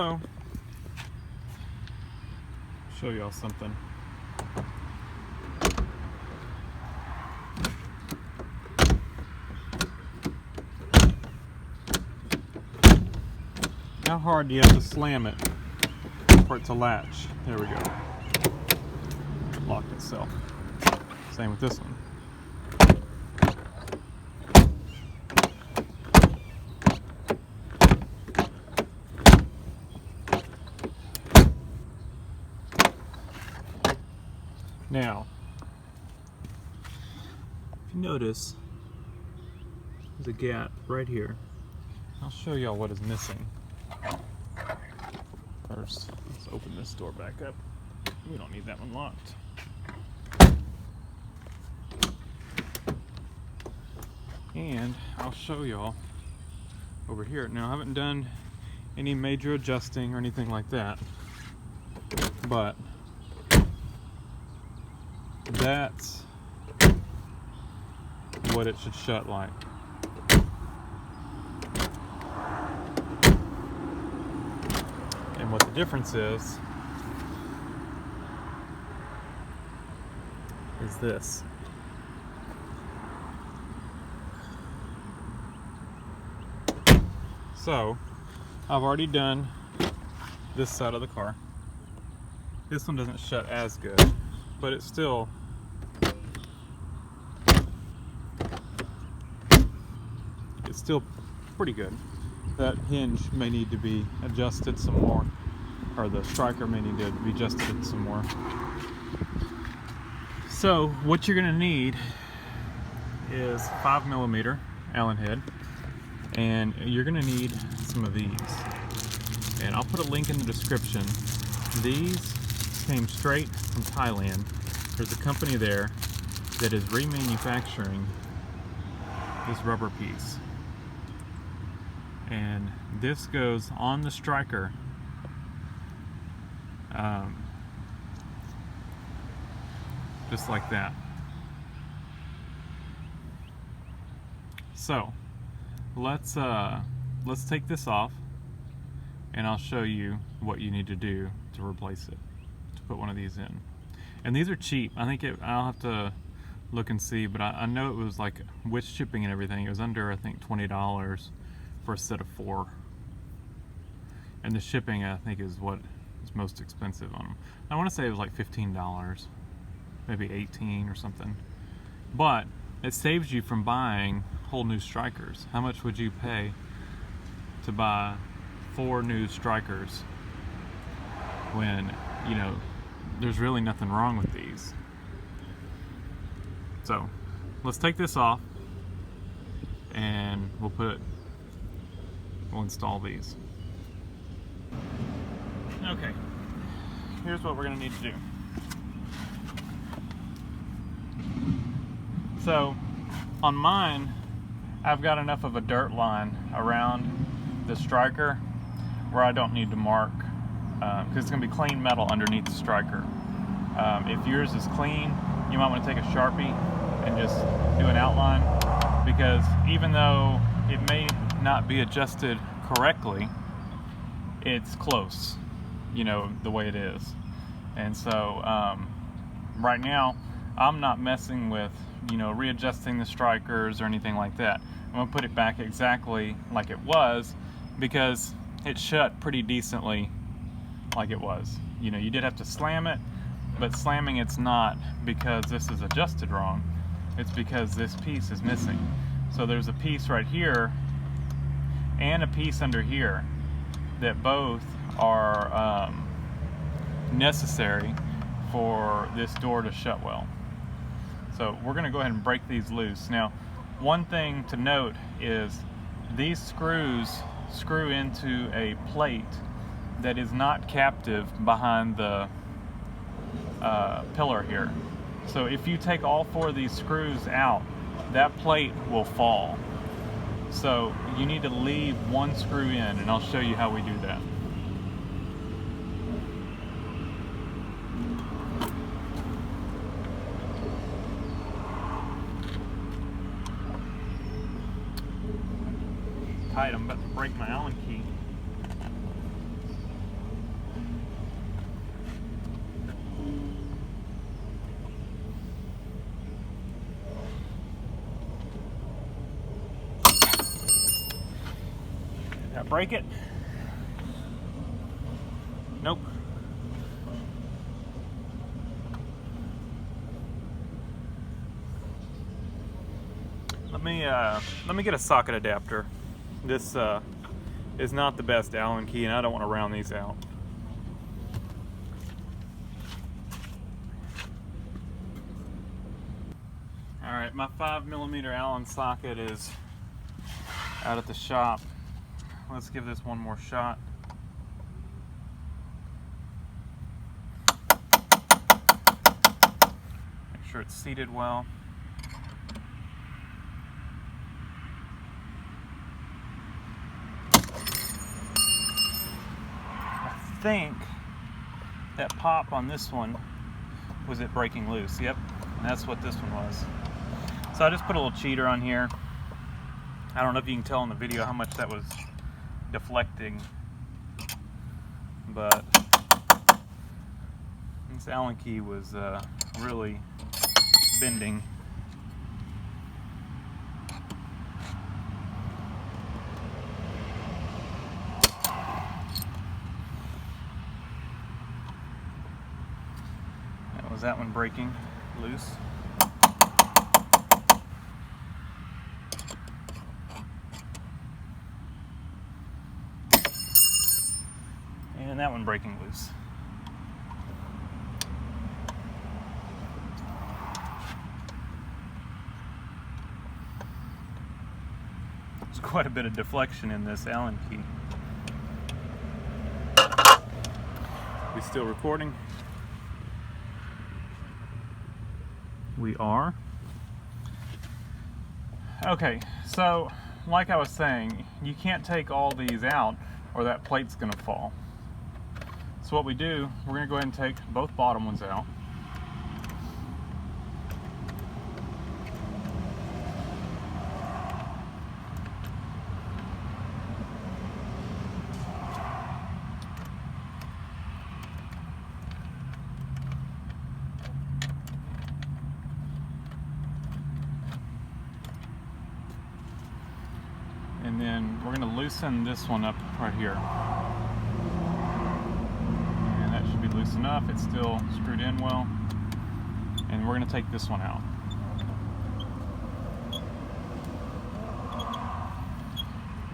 So, show y'all something. How hard do you have to slam it for it to latch? There we go. It locked itself. Same with this one. Now, if you notice, there's a gap right here. I'll show y'all what is missing. First, let's open this door back up. We don't need that one locked. And I'll show y'all over here. Now, I haven't done any major adjusting or anything like that, but that's what it should shut like. And what the difference is this. So, I've already done this side of the car. This one doesn't shut as good, but it's still pretty good. That hinge may need to be adjusted some more, or the striker may need to be adjusted some more. So what you're going to need is 5mm Allen head, and you're going to need some of these. And I'll put a link in the description. These came straight from Thailand. There's a company there that is remanufacturing this rubber piece. And this goes on the striker. Just like that. So let's take this off, and I'll show you what you need to do to replace it, to put one of these in. And these are cheap. I think I'll have to look and see, but I know it was like with shipping and everything, it was under, I think, $20 for a set of 4. And the shipping, I think, is what is most expensive on them. I want to say it was like $15, maybe 18 or something. But it saves you from buying whole new strikers. How much would you pay to buy 4 new strikers when, you know, there's really nothing wrong with these? So let's take this off, and we'll install these. Okay, here's what we're gonna need to do. So on mine, I've got enough of a dirt line around the striker where I don't need to mark, because it's gonna be clean metal underneath the striker. If yours is clean, you might want to take a Sharpie and just do an outline, because even though it may not be adjusted correctly, it's close, you know, the way it is. And so right now I'm not messing with, you know, readjusting the strikers or anything like that. I'm gonna put it back exactly like it was, because it shut pretty decently like it was. You know, you did have to slam it, but slamming it's not because this is adjusted wrong. It's because this piece is missing. So there's a piece right here and a piece under here that both are necessary for this door to shut well. So we're gonna go ahead and break these loose. Now, one thing to note is these screws screw into a plate that is not captive behind the pillar here. So if you take all 4 of these screws out, that plate will fall. So you need to leave one screw in, and I'll show you how we do that. Tight, I'm about to break my Allen key. that break it? Nope. Let me get a socket adapter. This is not the best Allen key, and I don't want to round these out. All right, my 5mm Allen socket is out at the shop. Let's give this one more shot. Make sure it's seated well. I think that pop on this one was it breaking loose. Yep, and that's what this one was. So I just put a little cheater on here. I don't know if you can tell in the video how much that was deflecting, but this Allen key was really bending. Was that one breaking loose? And that one breaking loose. There's quite a bit of deflection in this Allen key. We still recording? We are. Okay, so like I was saying, you can't take all these out or that plate's gonna fall. So what we do, we're gonna go ahead and take both bottom ones out. And then we're going to loosen this one up right here. And that should be loose enough. It's still screwed in well. And we're going to take this one out.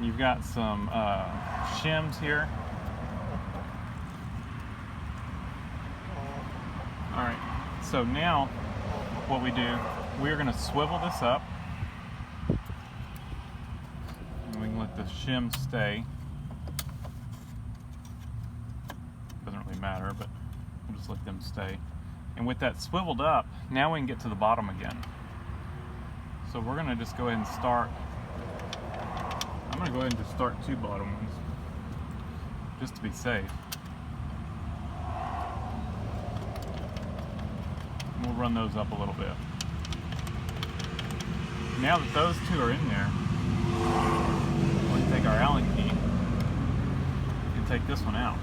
You've got some shims here. Alright, so now what we do, we're going to swivel this up. The shim stay. Doesn't really matter, but we'll just let them stay. And with that swiveled up, now we can get to the bottom again. So we're going to just go ahead and start. I'm going to go ahead and just start two bottom ones, just to be safe. And we'll run those up a little bit. Now that those two are in there, take our Allen key and take this one out.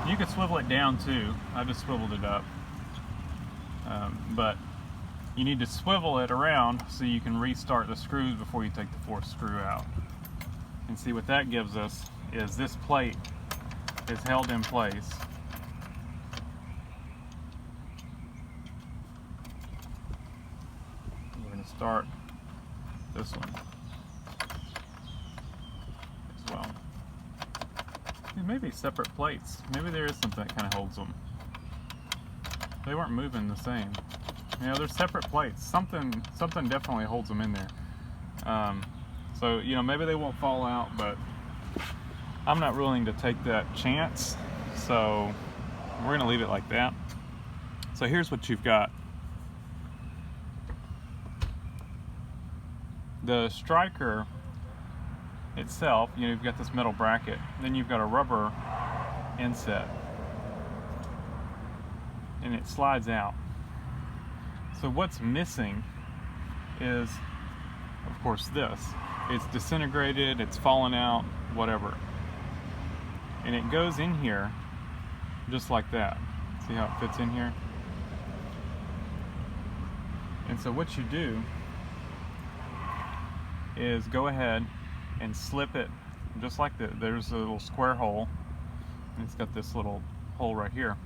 You could swivel it down too. I just swiveled it up. But you need to swivel it around so you can restart the screws before you take the fourth screw out. And see what that gives us is this plate is held in place. We're going to start this one. Well, maybe separate plates. Maybe there is something that kind of holds them. They weren't moving the same. You know, they're separate plates. Something definitely holds them in there. So you know, maybe they won't fall out, but I'm not willing to take that chance. So we're gonna leave it like that. So here's what you've got. The striker itself, you know, you've got this metal bracket, then you've got a rubber inset, and it slides out. So what's missing is, of course, this. It's disintegrated, it's fallen out, whatever. And it goes in here just like that. See how it fits in here? And so what you do is go ahead and slip it just like that. There's a little square hole, and it's got this little hole right here.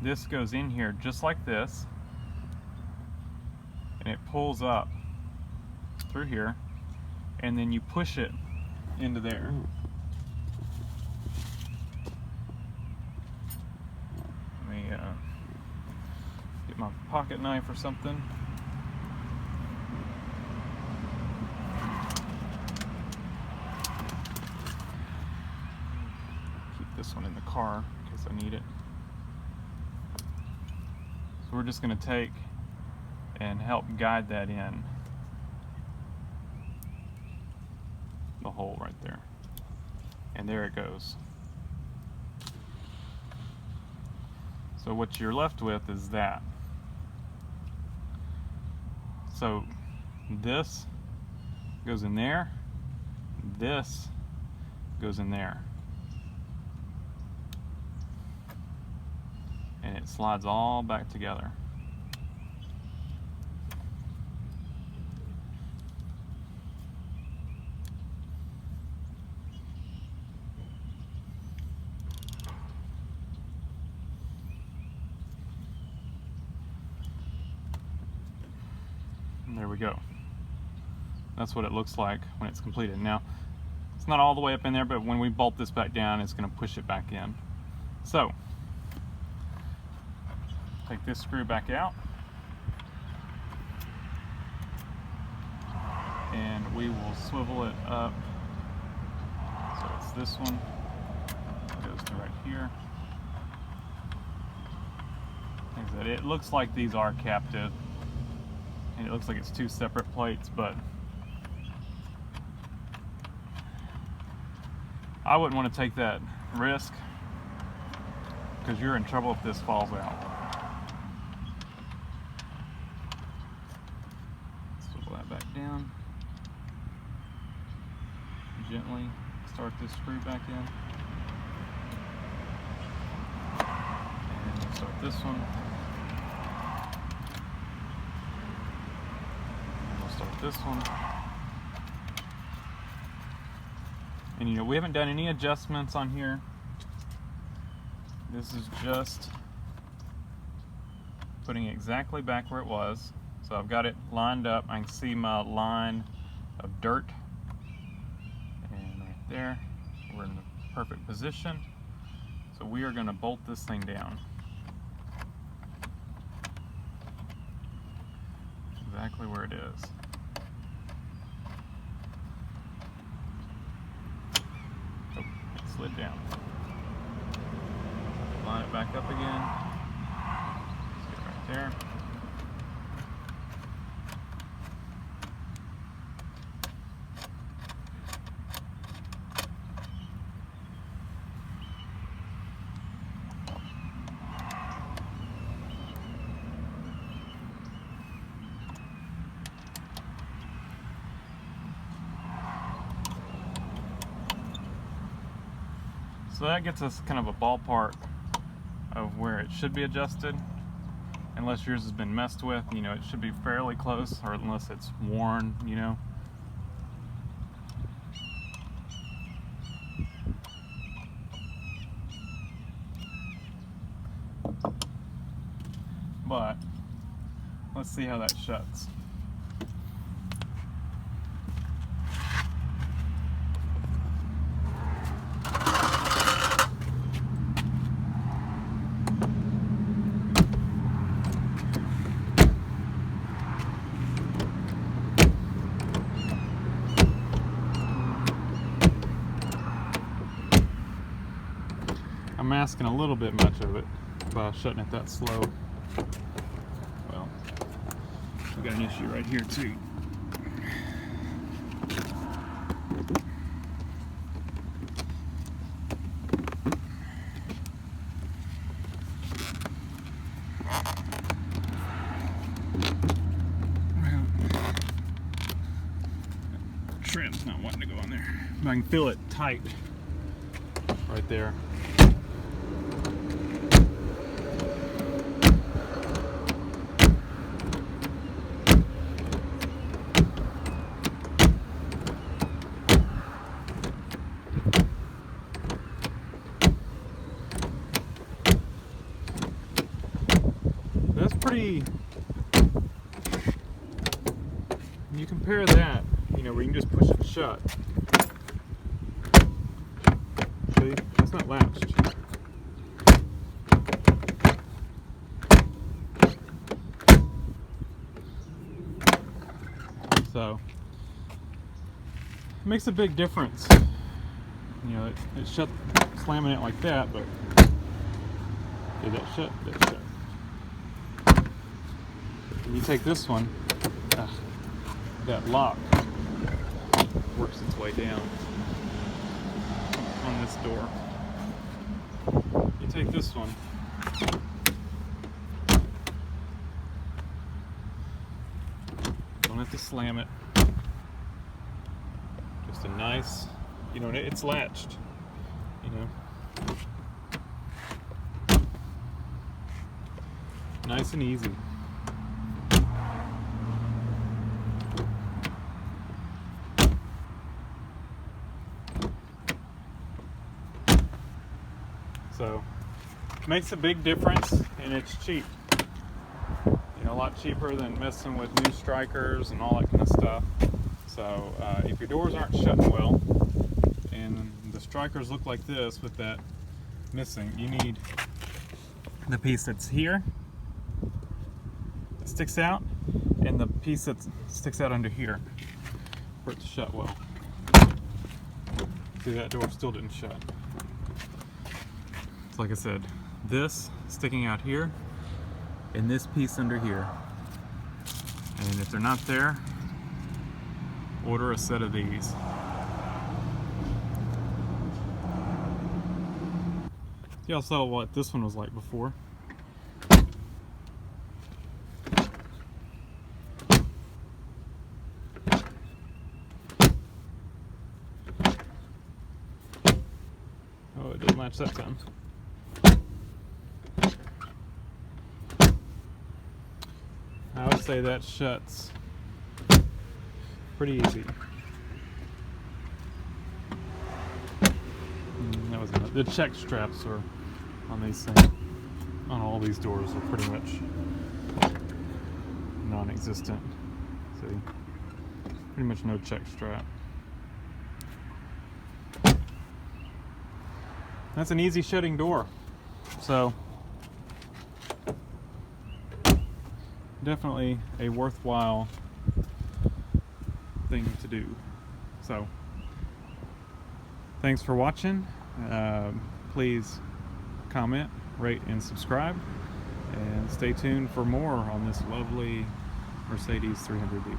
This goes in here just like this, and it pulls up through here, and then you push it into there. Let me get my pocket knife or something. Keep this one in the car in case I need it. So we're just going to take and help guide that in. The hole right there. And there it goes. So what you're left with is that. So this goes in there, this goes in there. And it slides all back together. And there we go. That's what it looks like when it's completed. Now, it's not all the way up in there, but when we bolt this back down, it's going to push it back in. So, take this screw back out, and we will swivel it up. So it's this one, goes to right here. Like I said, it looks like these are captive, and it looks like it's two separate plates, but I wouldn't want to take that risk because you're in trouble if this falls out. Swivel that back down. Gently start this screw back in. And we'll start this one. And we'll start this one. And you know, we haven't done any adjustments on here. This is just putting it exactly back where it was. So I've got it lined up. I can see my line of dirt. And right there, we're in the perfect position. So we are going to bolt this thing down. Exactly where it is. Slid down. Line it back up again. Let's get right there. So that gets us kind of a ballpark of where it should be adjusted. Unless yours has been messed with, you know, it should be fairly close, or unless it's worn, you know. But let's see how that shuts. I'm asking a little bit much of it by shutting it that slow. Well, we got an issue right here too. Trim's not wanting to go on there. But I can feel it tight right there. You compare that, you know, where you can just push it shut. See, it's not latched. So it makes a big difference. You know, it shut, slamming it like that, but did that shut? That shut. And you take this one, that lock works its way down on this door. You take this one, don't have to slam it. Just a nice, you know, it's latched, you know. Nice and easy. So, makes a big difference, and it's cheap. You know, a lot cheaper than messing with new strikers and all that kind of stuff. So, if your doors aren't shutting well, and the strikers look like this with that missing, you need the piece that's here, that sticks out, and the piece that sticks out under here for it to shut well. See, that door still didn't shut. So like I said, this sticking out here, and this piece under here. And if they're not there, order a set of these. Y'all saw what this one was like before. Oh, it didn't latch that time. I would say that shuts pretty easy. That was enough. The check straps are on these things. On all these doors are pretty much non-existent. See, pretty much no check strap. That's an easy shutting door. So definitely a worthwhile thing to do. So thanks for watching. Please comment, rate, and subscribe, and stay tuned for more on this lovely Mercedes 300D.